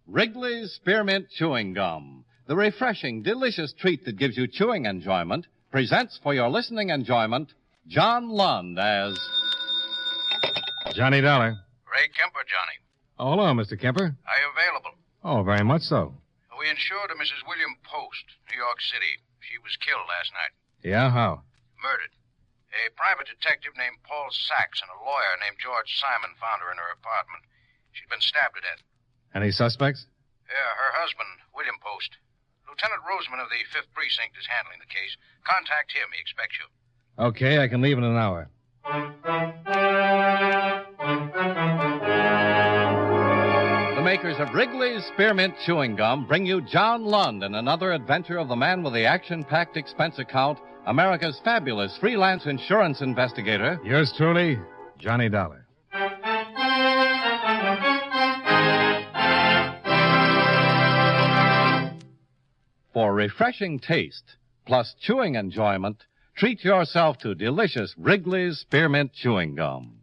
Wrigley's Spearmint Chewing Gum, the refreshing, delicious treat that gives you chewing enjoyment, presents for your listening enjoyment John Lund as Johnny Dollar. Ray Kemper, Johnny. Oh, hello, Mr. Kemper. Are you available? Oh, very much so. We insured a Mrs. William Post, New York City. She was killed last night. Yeah, how? Murdered. A private detective named Paul Sachs and a lawyer named George Simon found her in her apartment. She'd been stabbed to death. Any suspects? Yeah, her husband, William Post. Lieutenant Roseman of the 5th Precinct is handling the case. Contact him. He expects you. Okay, I can leave in an hour. the makers of Wrigley's Spearmint Chewing Gum bring you John Lund in another adventure of the man with the action-packed expense account, America's fabulous freelance insurance investigator. Yours truly, Johnny Dollar. For refreshing taste, plus chewing enjoyment, treat yourself to delicious Wrigley's Spearmint Chewing Gum.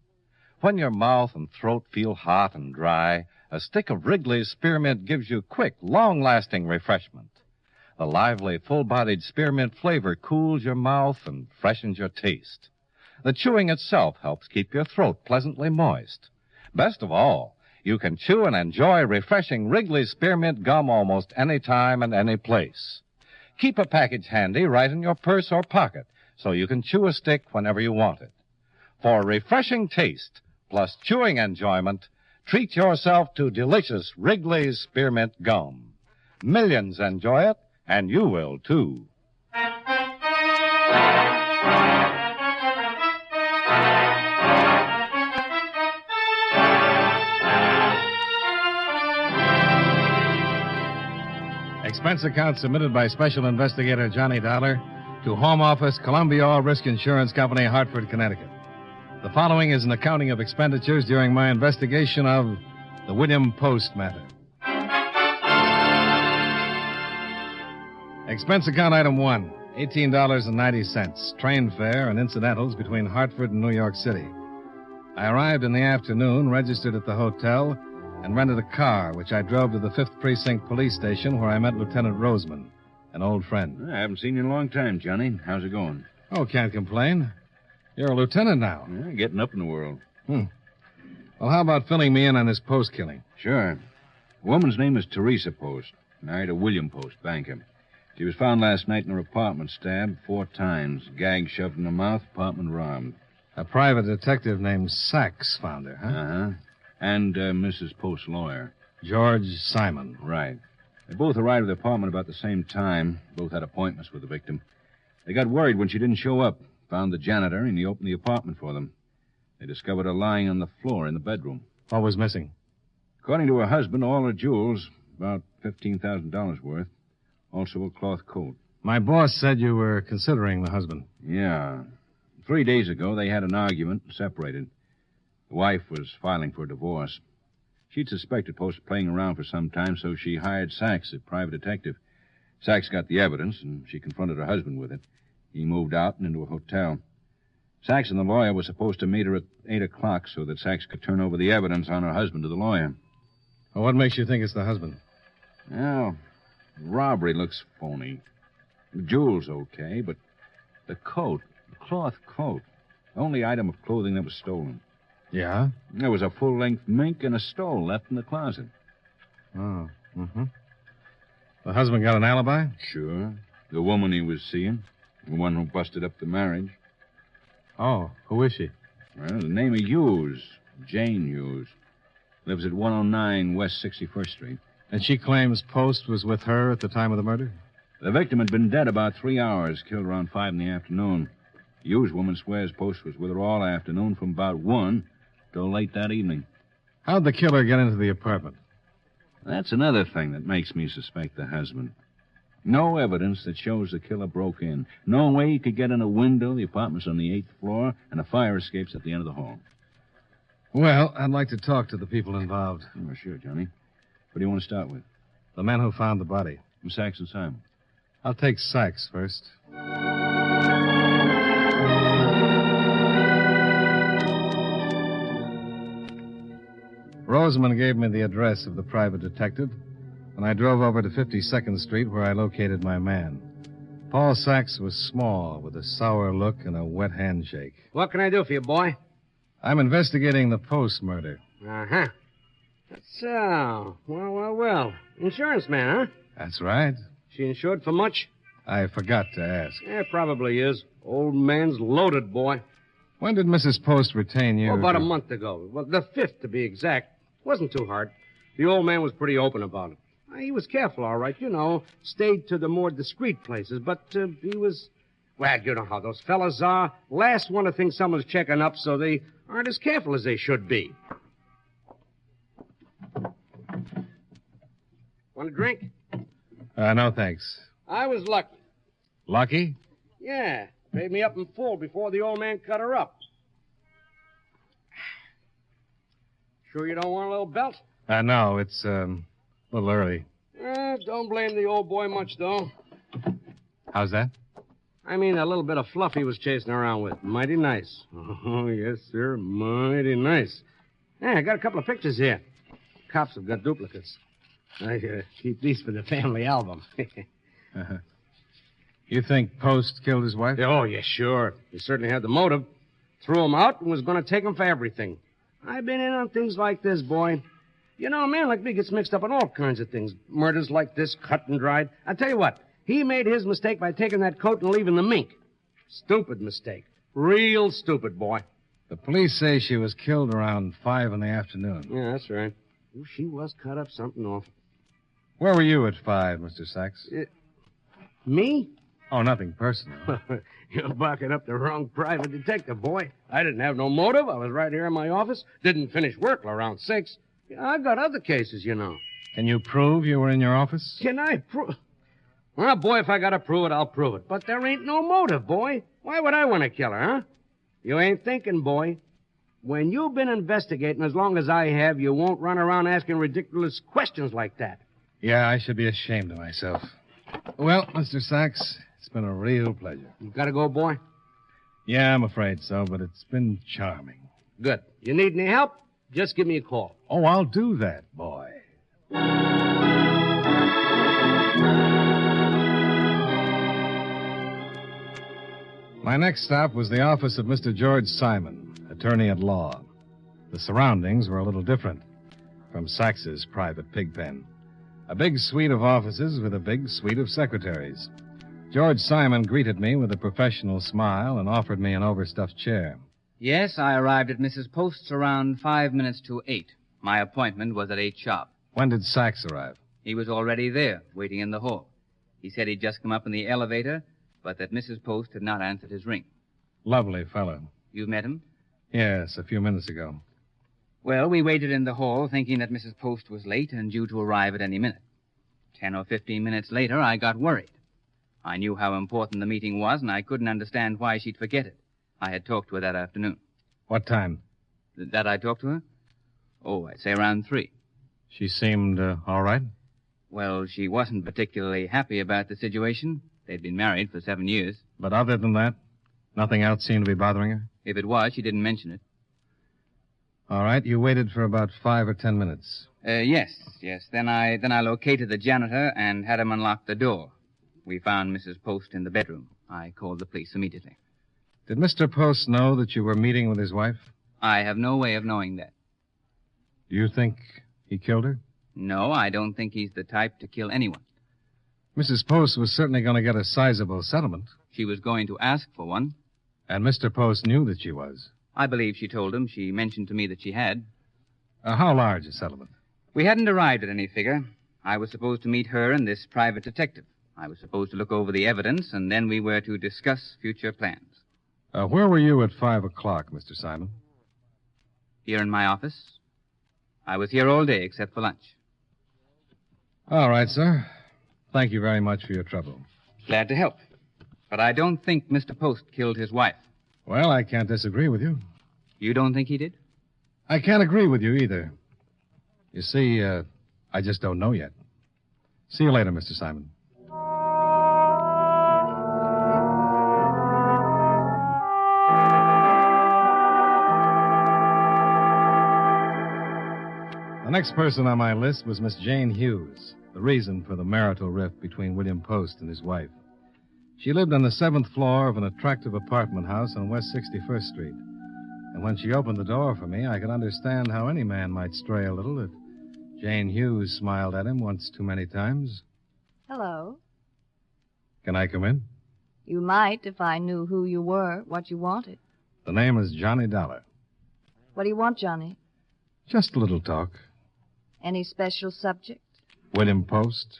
When your mouth and throat feel hot and dry, a stick of Wrigley's Spearmint gives you quick, long-lasting refreshment. The lively, full-bodied spearmint flavor cools your mouth and freshens your taste. The chewing itself helps keep your throat pleasantly moist. Best of all, you can chew and enjoy refreshing Wrigley's Spearmint Gum almost any time and any place. Keep a package handy right in your purse or pocket so you can chew a stick whenever you want it. For refreshing taste plus chewing enjoyment, treat yourself to delicious Wrigley's Spearmint Gum. Millions enjoy it, and you will, too. Expense account submitted by Special Investigator Johnny Dollar to Home Office, Columbia All Risk Insurance Company, Hartford, Connecticut. The following is an accounting of expenditures during my investigation of the William Post matter. Expense account item 1, $18.90, train fare and incidentals between Hartford and New York City. I arrived in the afternoon, registered at the hotel, and rented a car, which I drove to the 5th Precinct Police Station, where I met Lieutenant Roseman, an old friend. I haven't seen you in a long time, Johnny. How's it going? Oh, can't complain. You're a lieutenant now. Yeah, getting up in the world. Well, how about filling me in on this Post killing? Sure. The woman's name is Teresa Post, married to William Post, banker. She was found last night in her apartment, stabbed 4 times, gag shoved in her mouth, apartment robbed. A private detective named Sachs found her, huh? Uh-huh. And Mrs. Post's lawyer. George Simon. Right. They both arrived at the apartment about the same time. Both had appointments with the victim. They got worried when she didn't show up. Found the janitor, and he opened the apartment for them. They discovered her lying on the floor in the bedroom. What was missing? According to her husband, all her jewels, about $15,000 worth. Also a cloth coat. My boss said you were considering the husband. Yeah. 3 days ago, they had an argument and separated. The wife was filing for a divorce. She'd suspected Post playing around for some time, so she hired Sachs, a private detective. Sachs got the evidence, and she confronted her husband with it. He moved out and into a hotel. Sachs and the lawyer were supposed to meet her at 8 o'clock so that Sachs could turn over the evidence on her husband to the lawyer. Well, what makes you think it's the husband? Well, the robbery looks phony. The jewels okay, but the coat, the cloth coat, the only item of clothing that was stolen. Yeah? There was a full-length mink and a stole left in the closet. Oh, mm-hmm. The husband got an alibi? Sure. The woman he was seeing. The one who busted up the marriage. Oh, who is she? Well, the name of Hughes. Jane Hughes. Lives at 109 West 61st Street. And she claims Post was with her at the time of the murder? The victim had been dead about 3 hours, killed around 5 in the afternoon. The Hughes woman swears Post was with her all afternoon from about 1 till late that evening. How'd the killer get into the apartment? That's another thing that makes me suspect the husband. No evidence that shows the killer broke in. No way he could get in a window. The apartment's on the 8th floor, and a fire escape's at the end of the hall. Well, I'd like to talk to the people involved. Oh, sure, Johnny. What do you want to start with? The men who found the body. Sachs and Simon. I'll take Sachs first. Roseman gave me the address of the private detective, and I drove over to 52nd Street where I located my man. Paul Sachs was small, with a sour look and a wet handshake. What can I do for you, boy? I'm investigating the Post murder. Uh-huh. So, well. Insurance man, huh? That's right. She insured for much? I forgot to ask. Yeah, probably is. Old man's loaded, boy. When did Mrs. Post retain you? Oh, about a month ago. Well, the 5th, to be exact. Wasn't too hard. The old man was pretty open about it. He was careful, all right, stayed to the more discreet places, but he was... Well, you know how those fellas are. Last one to think someone's checking up, so they aren't as careful as they should be. Want a drink? No, thanks. I was lucky. Lucky? Yeah. Paid me up in full before the old man cut her up. Sure you don't want a little belt? No, it's a little early. Don't blame the old boy much, though. How's that? I mean, a little bit of fluff he was chasing around with. Mighty nice. Oh, yes, sir. Mighty nice. Yeah, I got a couple of pictures here. Cops have got duplicates. I keep these for the family album. Uh-huh. You think Post killed his wife? Oh, yeah, sure. He certainly had the motive. Threw him out and was going to take him for everything. I've been in on things like this, boy. A man like me gets mixed up in all kinds of things. Murders like this, cut and dried. I tell you what, he made his mistake by taking that coat and leaving the mink. Stupid mistake. Real stupid, boy. The police say she was killed around 5 in the afternoon. Yeah, that's right. Oh, she was cut up something awful. Where were you at 5, Mr. Sachs? Me? Oh, nothing personal. You're barking up the wrong private detective, boy. I didn't have no motive. I was right here in my office. Didn't finish work till around 6. I've got other cases, Can you prove you were in your office? Can I prove? Well, boy, if I gotta prove it, I'll prove it. But there ain't no motive, boy. Why would I want to kill her, huh? You ain't thinking, boy. When you've been investigating as long as I have, you won't run around asking ridiculous questions like that. Yeah, I should be ashamed of myself. Well, Mr. Sachs, it's been a real pleasure. You gotta go, boy? Yeah, I'm afraid so, but it's been charming. Good. You need any help? Just give me a call. Oh, I'll do that, boy. My next stop was the office of Mr. George Simon, attorney at law. The surroundings were a little different from Sachs's private pig pen. A big suite of offices with a big suite of secretaries. George Simon greeted me with a professional smile and offered me an overstuffed chair. Yes, I arrived at Mrs. Post's around 5 minutes to 8. My appointment was at 8 sharp. When did Sachs arrive? He was already there, waiting in the hall. He said he'd just come up in the elevator, but that Mrs. Post had not answered his ring. Lovely fellow. You met him? Yes, a few minutes ago. Well, we waited in the hall, thinking that Mrs. Post was late and due to arrive at any minute. 10 or 15 minutes later, I got worried. I knew how important the meeting was, and I couldn't understand why she'd forget it. I had talked to her that afternoon. What time? That I talked to her? Oh, I'd say around 3. She seemed all right? Well, she wasn't particularly happy about the situation. They'd been married for 7 years. But other than that, nothing else seemed to be bothering her? If it was, she didn't mention it. All right, you waited for about 5 or 10 minutes. Yes. Then I located the janitor and had him unlock the door. We found Mrs. Post in the bedroom. I called the police immediately. Did Mr. Post know that you were meeting with his wife? I have no way of knowing that. Do you think he killed her? No, I don't think he's the type to kill anyone. Mrs. Post was certainly going to get a sizable settlement. She was going to ask for one. And Mr. Post knew that she was. I believe she told him. She mentioned to me that she had. How large a settlement? We hadn't arrived at any figure. I was supposed to meet her and this private detective. I was supposed to look over the evidence, and then we were to discuss future plans. Where were you at 5 o'clock, Mr. Simon? Here in my office. I was here all day except for lunch. All right, sir. Thank you very much for your trouble. Glad to help. But I don't think Mr. Post killed his wife. Well, I can't disagree with you. You don't think he did? I can't agree with you either. You see, I just don't know yet. See you later, Mr. Simon. The next person on my list was Miss Jane Hughes. the reason for the marital rift between William Post and his wife. She lived on the 7th floor of an attractive apartment house on West 61st Street. And when she opened the door for me, I could understand how any man might stray a little if Jane Hughes smiled at him once too many times. Hello. Can I come in? You might if I knew who you were, what you wanted. The name is Johnny Dollar. What do you want, Johnny? Just a little talk. Any special subject? William Post.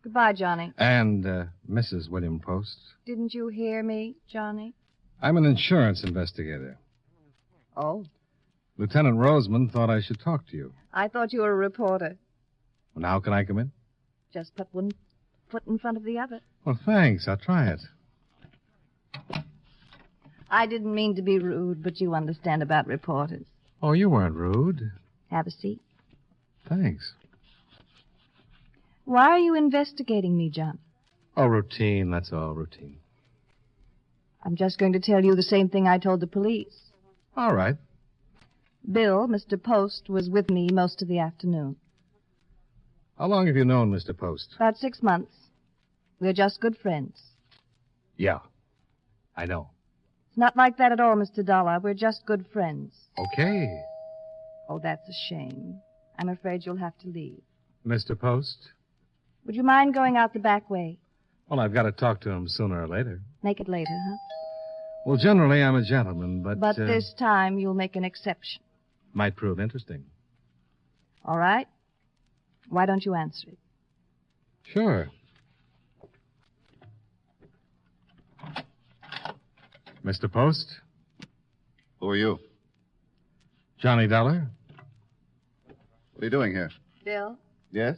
Goodbye, Johnny. And Mrs. William Post. Didn't you hear me, Johnny? I'm an insurance investigator. Oh. Lieutenant Roseman thought I should talk to you. I thought you were a reporter. Well, now can I come in? Just put one foot in front of the other. Well, thanks. I'll try it. I didn't mean to be rude, but you understand about reporters. Oh, you weren't rude. Have a seat. Thanks. Why are you investigating me, John? Oh, routine. That's all, routine. I'm just going to tell you the same thing I told the police. All right. Bill, Mr. Post, was with me most of the afternoon. How long have you known Mr. Post? About 6 months. We're just good friends. Yeah, I know. It's not like that at all, Mr. Dollar. We're just good friends. Okay. Oh, that's a shame. I'm afraid you'll have to leave. Mr. Post? Would you mind going out the back way? Well, I've got to talk to him sooner or later. Make it later, huh? Well, generally, I'm a gentleman, but... But this time, you'll make an exception. Might prove interesting. All right. Why don't you answer it? Sure. Mr. Post? Who are you? Johnny Dollar? What are you doing here? Bill, Yes?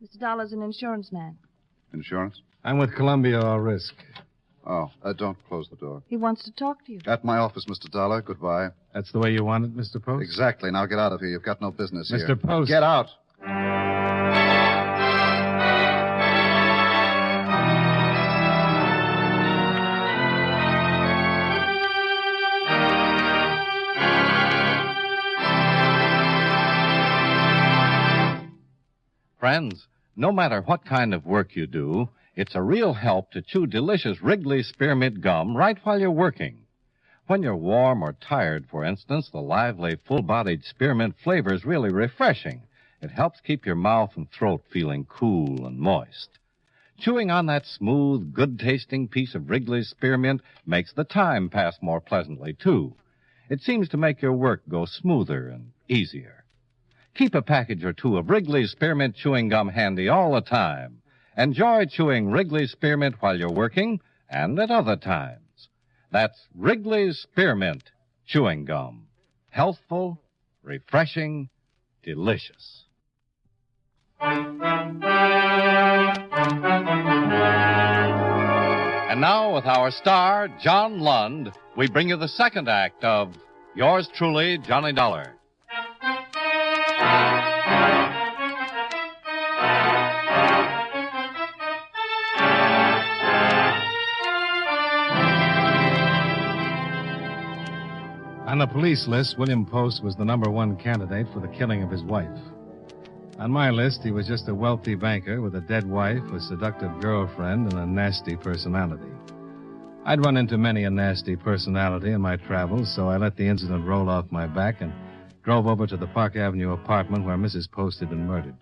Mr. Dollar's an insurance man. Insurance? I'm with Columbia All Risk. Oh, don't close the door. He wants to talk to you. At my office, Mr. Dollar. Goodbye. That's the way you want it, Mr. Post? Exactly. Now get out of here. You've got no business here. Mr. Post. Get out. Friends, no matter what kind of work you do, it's a real help to chew delicious Wrigley Spearmint Gum right while you're working. When you're warm or tired, for instance, the lively, full-bodied spearmint flavor is really refreshing. It helps keep your mouth and throat feeling cool and moist. Chewing on that smooth, good-tasting piece of Wrigley's spearmint makes the time pass more pleasantly, too. It seems to make your work go smoother and easier. Keep a package or two of Wrigley's Spearmint Chewing Gum handy all the time. Enjoy chewing Wrigley's Spearmint while you're working and at other times. That's Wrigley's Spearmint Chewing Gum. Healthful, refreshing, delicious. And now, with our star, John Lund, we bring you the second act of Yours Truly, Johnny Dollar. On the police list, William Post was the #1 candidate for the killing of his wife. On my list, he was just a wealthy banker with a dead wife, a seductive girlfriend, and a nasty personality. I'd run into many a nasty personality in my travels, so I let the incident roll off my back and drove over to the Park Avenue apartment where Mrs. Post had been murdered.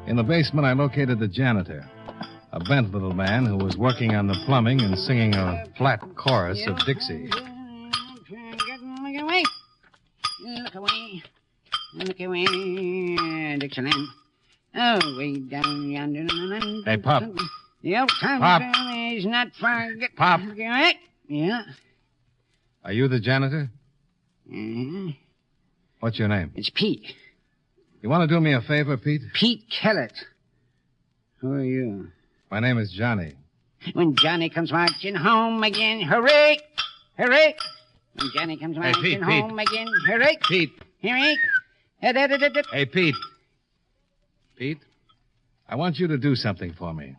In the basement, I located the janitor, a bent little man who was working on the plumbing and singing a flat chorus of Dixie. Look away. Look away, Dixieland. Oh, way down yonder. Hey, Pop. The old time Pop. is not far. Pop. Yeah. Are you the janitor? Uh-huh. What's your name? It's Pete. You want to do me a favor, Pete? Pete Kellett. Who are you? My name is Johnny. When Johnny comes marching home again, hooray! Hooray! When Johnny comes marching Pete, home again, hooray! Pete. Hooray! Hey, Pete. Pete, I want you to do something for me.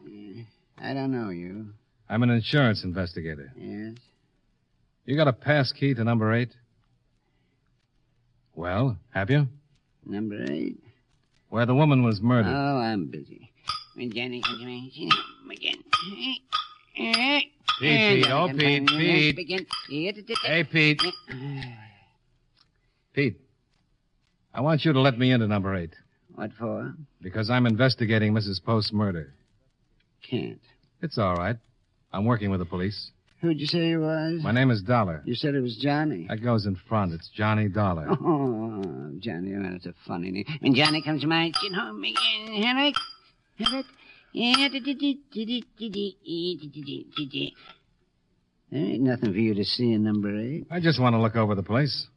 I don't know you. I'm an insurance investigator. Yes? You got a pass key to number 8? Well, have you? Number 8? where the woman was murdered. Oh, I'm busy. When Johnny comes home again. Pete, oh, Pete. Hey, Pete. Pete, I want you to let me into number 8. What for? Because I'm investigating Mrs. Post's murder. Can't. It's all right. I'm working with the police. Who'd you say you was? My name is Dollar. You said it was Johnny. That goes in front. It's Johnny Dollar. Oh, Johnny, that's a funny name. When Johnny comes marching home again, Henrik. There ain't nothing for you to see in number 8. I just want to look over the place.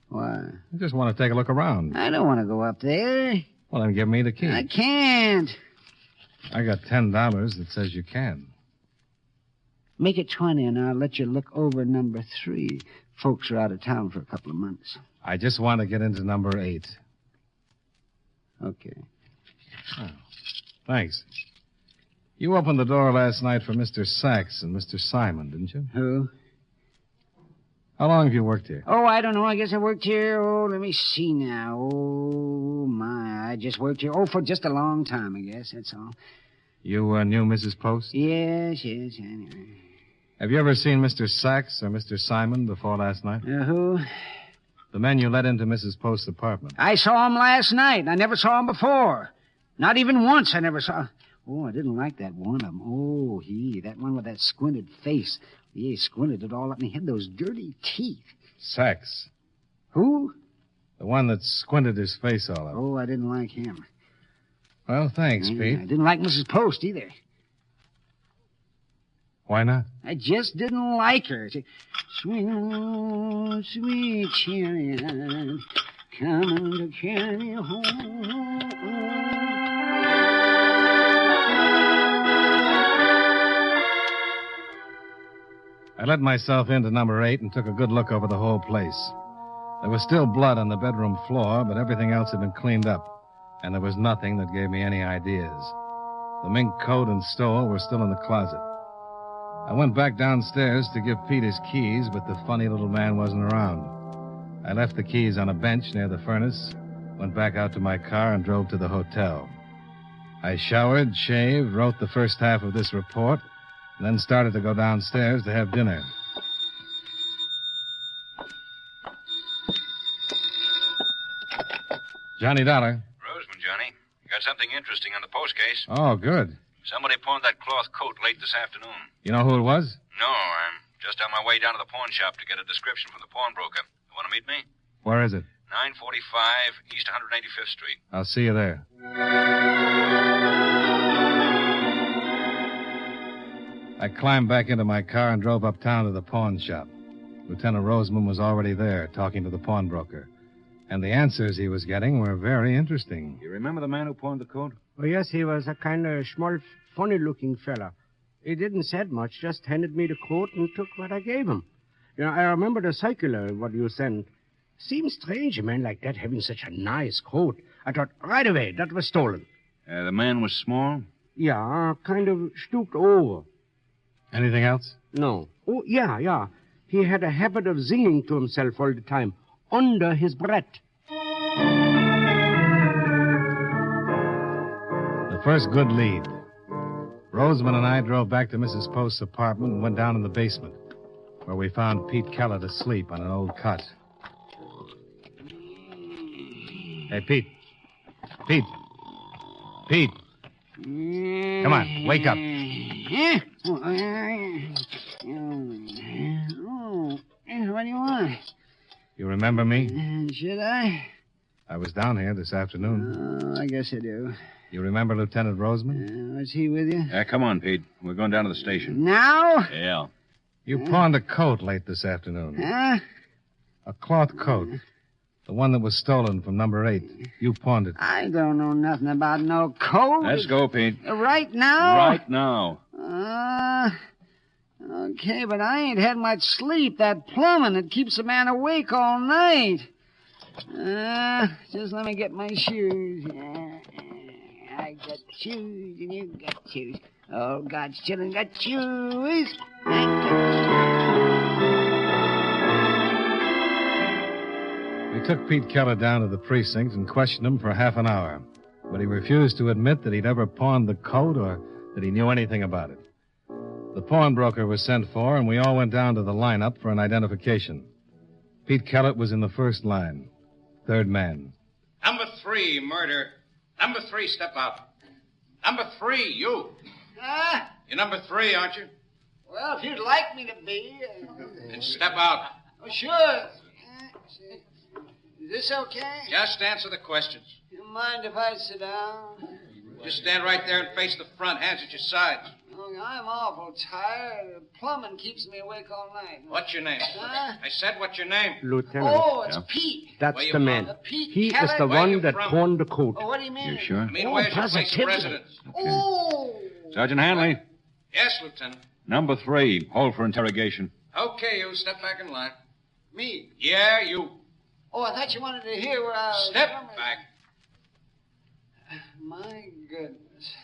Why? I just want to take a look around. I don't want to go up there. Well, then give me the key. I can't. I got $10 that says you can. Make it 20, and I'll let you look over number 3. Folks are out of town for a couple of months. I just want to get into number 8. Okay. Oh, thanks. You opened the door last night for Mr. Sachs and Mr. Simon, didn't you? Who? How long have you worked here? Oh, I don't know. I guess I worked here. Oh, let me see now. Oh, my. I just worked here. Oh, for just a long time, I guess. That's all. You knew Mrs. Post? Yes, anyway. Have you ever seen Mr. Sachs or Mr. Simon before last night? Who? The men you let into Mrs. Post's apartment. I saw him last night. I never saw him before. Not even once I never saw... Oh, I didn't like that one of them. Oh, that one with that squinted face. He squinted it all up, and he had those dirty teeth. Sachs. Who? The one that squinted his face all up. Oh, I didn't like him. Well, thanks, Pete. I didn't like Mrs. Post either. Why not? I just didn't like her. Sweet, oh, sweet chariot, coming to carry me home. I let myself into number 8 and took a good look over the whole place. There was still blood on the bedroom floor, but everything else had been cleaned up, and there was nothing that gave me any ideas. The mink coat and stole were still in the closet. I went back downstairs to give Pete his keys, but the funny little man wasn't around. I left the keys on a bench near the furnace, went back out to my car, and drove to the hotel. I showered, shaved, wrote the first half of this report, and then started to go downstairs to have dinner. Johnny Dollar. Roseman, Johnny. You got something interesting on the post case. Oh, good. Somebody pawned that cloth coat late this afternoon. You know who it was? No, I'm just on my way down to the pawn shop to get a description from the pawnbroker. You want to meet me? Where is it? 945 East 185th Street. I'll see you there. I climbed back into my car and drove uptown to the pawn shop. Lieutenant Roseman was already there, talking to the pawnbroker. And the answers he was getting were very interesting. You remember the man who pawned the coat? Oh, yes, he was a kind of small, funny-looking fella. He didn't say much, just handed me the coat and took what I gave him. You know, I remember the circular, what you sent. Seems strange, a man like that having such a nice coat. I thought right away that was stolen. The man was small? Yeah, kind of stooped over. Anything else? No. Oh, yeah. He had a habit of singing to himself all the time, under his breath. The first good lead. Roseman and I drove back to Mrs. Post's apartment and went down in the basement, where we found Pete Kellett asleep on an old cot. Hey, Pete. Pete. Come on, wake up. What do you want? You remember me? Should I? I was down here this afternoon. I guess I do. You remember Lieutenant Roseman? Was he with you? Come on, Pete. We're going down to the station. Now? Yeah. You pawned a coat late this afternoon. Huh? A cloth coat. The one that was stolen from number 8. You pawned it. I don't know nothing about no coat. Let's go, Pete. Right now? Right now. Okay, but I ain't had much sleep. That plumbing, it keeps a man awake all night. Just let me get my shoes. I got shoes and you got shoes. Oh, God's children got shoes. We took Pete Keller down to the precinct and questioned him for half an hour. but he refused to admit that he'd ever pawned the coat or that he knew anything about it. The pawnbroker was sent for, and we all went down to the lineup for an identification. Pete Kellett was in the first line, third man. Number 3, murder. Number 3, step out. Number 3, you. You're number 3, aren't you? Well, if you'd like me to be. Then step out. Oh, sure. Is this okay? Just answer the questions. You mind if I sit down? Just stand right there and face the front, hands at your sides. Oh, I'm awful tired. Plumbing keeps me awake all night. What's your name? Huh? I said, what's your name? Lieutenant. Oh, it's Pete. That's Where you the from? man. Pete He is Kellett? the Where you one that from? pawned the coat. Oh, what do you mean? You sure? I mean, where's your place of positively. residence? Oh. Sergeant Hanley, Yes, Lieutenant. number 3, hold for interrogation. Okay, you step back in line. Me? Yeah, you. Oh, I thought you wanted to hear where I was Step from. back. My goodness.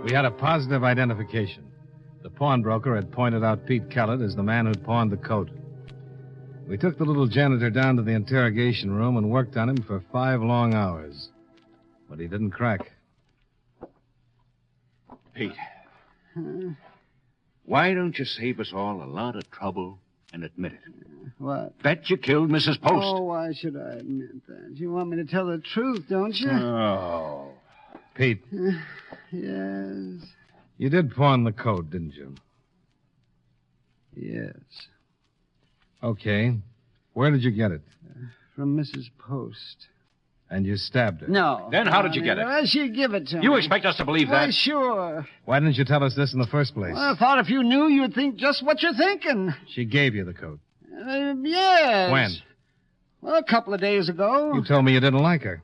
We had a positive identification. The pawnbroker had pointed out Pete Kellett as the man who'd pawned the coat. We took the little janitor down to the interrogation room and worked on him for 5 long hours. But he didn't crack. Pete, why don't you save us all a lot of trouble and admit it? What? Bet you killed Mrs. Post. Oh, why should I admit that? You want me to tell the truth, don't you? Oh. Pete, Yes. you did pawn the coat, didn't you? Yes. Okay. Where did you get it? From Mrs. Post. And you stabbed her. No. Then how did you get it? Well, she'd give it to me. You expect us to believe Why, that? sure. Why didn't you tell us this in the first place? Well, I thought if you knew, you'd think just what you're thinking. She gave you the coat. Yes. When? Well, a couple of days ago. You told me you didn't like her.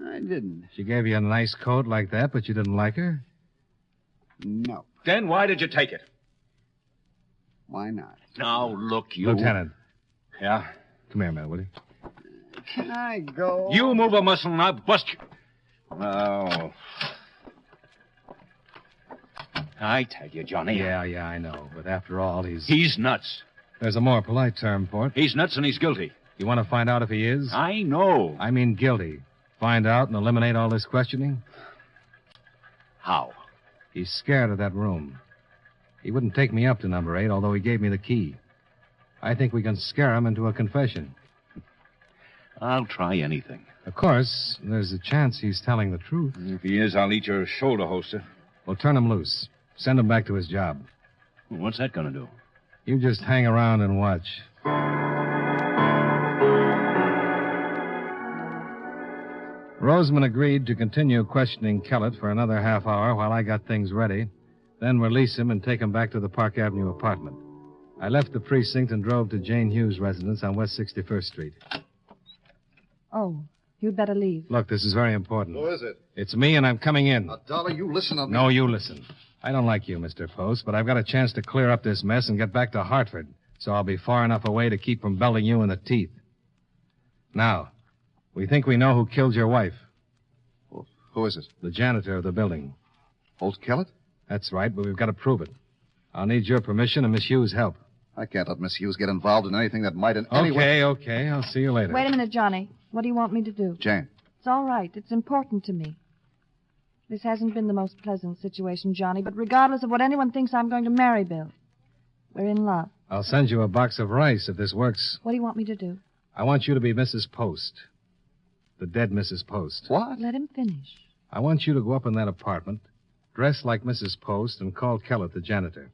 I didn't. She gave you a nice coat like that, but you didn't like her? No. Then why did you take it? Why not? Now, look, you... Lieutenant, Yeah? come here a minute, will you? Can I go? You move a muscle and I'll bust you. Oh. I tell you, Johnny. Yeah, I know. But after all, He's nuts. There's a more polite term for it. He's nuts and he's guilty. You want to find out if he is? I know. I mean guilty. Find out and eliminate all this questioning? How? He's scared of that room. He wouldn't take me up to number 8, although he gave me the key. I think we can scare him into a confession. I'll try anything. Of course, there's a chance he's telling the truth. If he is, I'll eat your shoulder holster. We'll turn him loose. Send him back to his job. What's that going to do? You just hang around and watch. Roseman agreed to continue questioning Kellett for another half hour while I got things ready, then release him and take him back to the Park Avenue apartment. I left the precinct and drove to Jane Hughes' residence on West 61st Street. Oh, you'd better leave. Look, this is very important. Who is it? It's me, and I'm coming in. Now, Dollar, you listen to me. No, you listen. I don't like you, Mr. Post, but I've got a chance to clear up this mess and get back to Hartford, so I'll be far enough away to keep from belting you in the teeth. Now, we think we know who killed your wife. Well, who is it? The janitor of the building. Holt Kellett? That's right, but we've got to prove it. I'll need your permission and Miss Hughes' help. I can't let Miss Hughes get involved in anything that might in any way... Okay. I'll see you later. Wait a minute, Johnny. What do you want me to do? Jane, It's all right. It's important to me. This hasn't been the most pleasant situation, Johnny, but regardless of what anyone thinks, I'm going to marry Bill. We're in love. I'll send you a box of rice if this works. What do you want me to do? I want you to be Mrs. Post. The dead Mrs. Post. what? Let him finish. I want you to go up in that apartment, dress like Mrs. Post, and call Kellett, the janitor.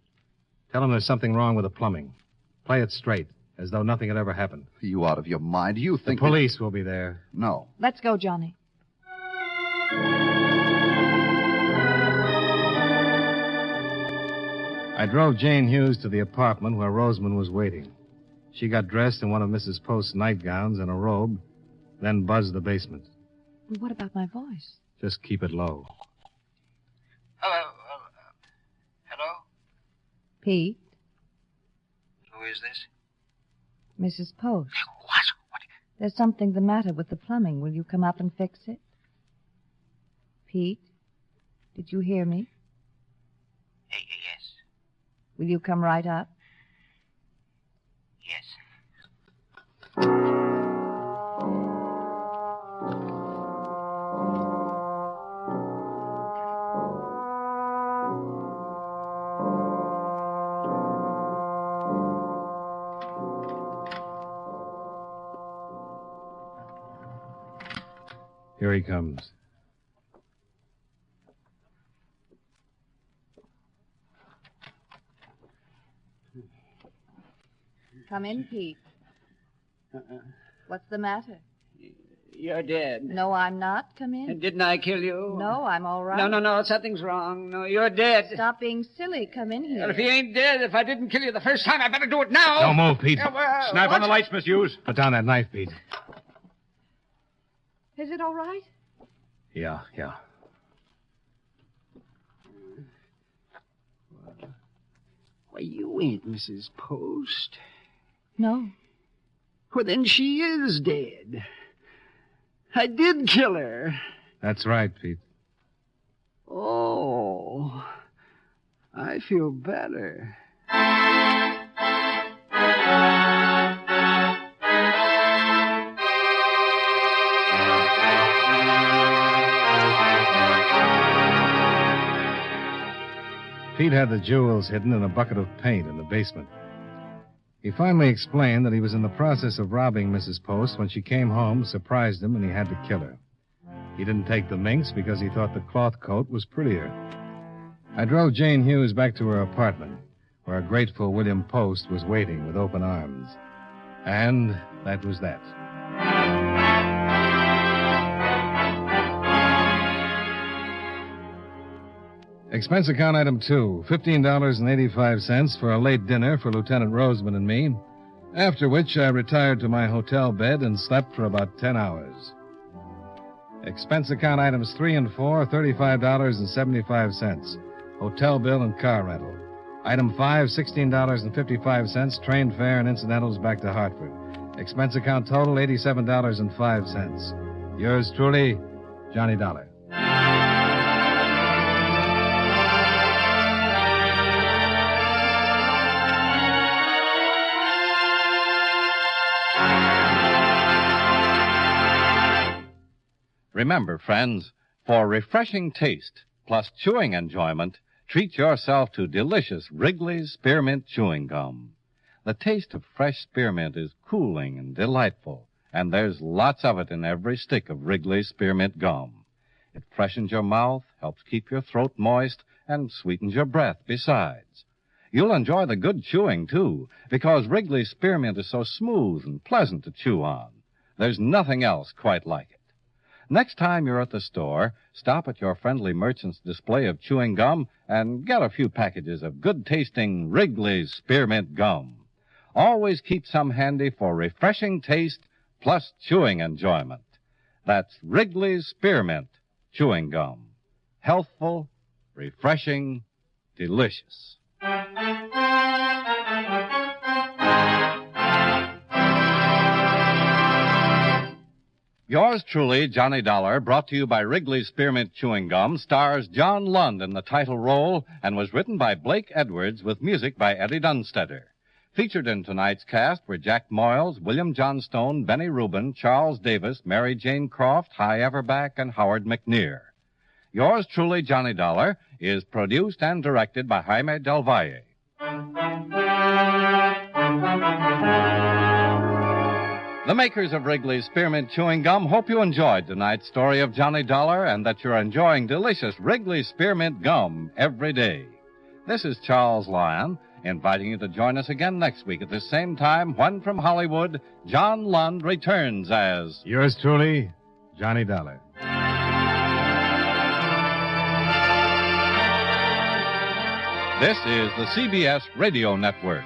Tell him there's something wrong with the plumbing. Play it straight, as though nothing had ever happened. Are you out of your mind? You The think... police will be there. No. Let's go, Johnny. I drove Jane Hughes to the apartment where Roseman was waiting. She got dressed in one of Mrs. Post's nightgowns and a robe, then buzzed the basement. Well, what about my voice? Just keep it low. Hello. Hello? Pete, Who is this? Mrs. Post. What? There's something the matter with the plumbing. Will you come up and fix it? Pete, did you hear me? Yes. Will you come right up? Yes. Here he comes. Come in, Pete. What's the matter? You're dead. No, I'm not. Come in. Didn't I kill you? No, I'm all right. No, something's wrong. No, you're dead. Stop being silly. Come in here. Well, if he ain't dead, if I didn't kill you the first time, I better do it now. Don't move, Pete. Snap on the lights, Miss Hughes. Put down that knife, Pete. Is it all right? Yeah. Why, you ain't Mrs. Post. No. Well, then she is dead. I did kill her. That's right, Pete. Oh, I feel better. Pete had the jewels hidden in a bucket of paint in the basement. He finally explained that he was in the process of robbing Mrs. Post when she came home, surprised him, and he had to kill her. He didn't take the minx because he thought the cloth coat was prettier. I drove Jane Hughes back to her apartment, where a grateful William Post was waiting with open arms. And that was that. Expense account item 2, $15.85 for a late dinner for Lieutenant Roseman and me, after which I retired to my hotel bed and slept for about 10 hours. Expense account items 3 and 4, $35.75, hotel bill and car rental. Item 5, $16.55, train fare and incidentals back to Hartford. Expense account total, $87.05. Yours truly, Johnny Dollar. Remember, friends, for refreshing taste plus chewing enjoyment, treat yourself to delicious Wrigley's Spearmint Chewing Gum. The taste of fresh spearmint is cooling and delightful, and there's lots of it in every stick of Wrigley's Spearmint Gum. It freshens your mouth, helps keep your throat moist, and sweetens your breath besides. You'll enjoy the good chewing, too, because Wrigley's Spearmint is so smooth and pleasant to chew on. There's nothing else quite like it. Next time you're at the store, stop at your friendly merchant's display of chewing gum and get a few packages of good-tasting Wrigley's Spearmint Gum. Always keep some handy for refreshing taste plus chewing enjoyment. That's Wrigley's Spearmint Chewing Gum. Healthful, refreshing, delicious. Yours truly, Johnny Dollar, brought to you by Wrigley's Spearmint Chewing Gum, stars John Lund in the title role and was written by Blake Edwards with music by Eddie Dunstetter. Featured in tonight's cast were Jack Moyles, William Johnstone, Benny Rubin, Charles Davis, Mary Jane Croft, Hy Everback, and Howard McNear. Yours truly, Johnny Dollar, is produced and directed by Jaime Del Valle. The makers of Wrigley's Spearmint Chewing Gum hope you enjoyed tonight's story of Johnny Dollar and that you're enjoying delicious Wrigley's Spearmint Gum every day. This is Charles Lyon, inviting you to join us again next week at the same time when from Hollywood, John Lund returns as... Yours truly, Johnny Dollar. This is the CBS Radio Network.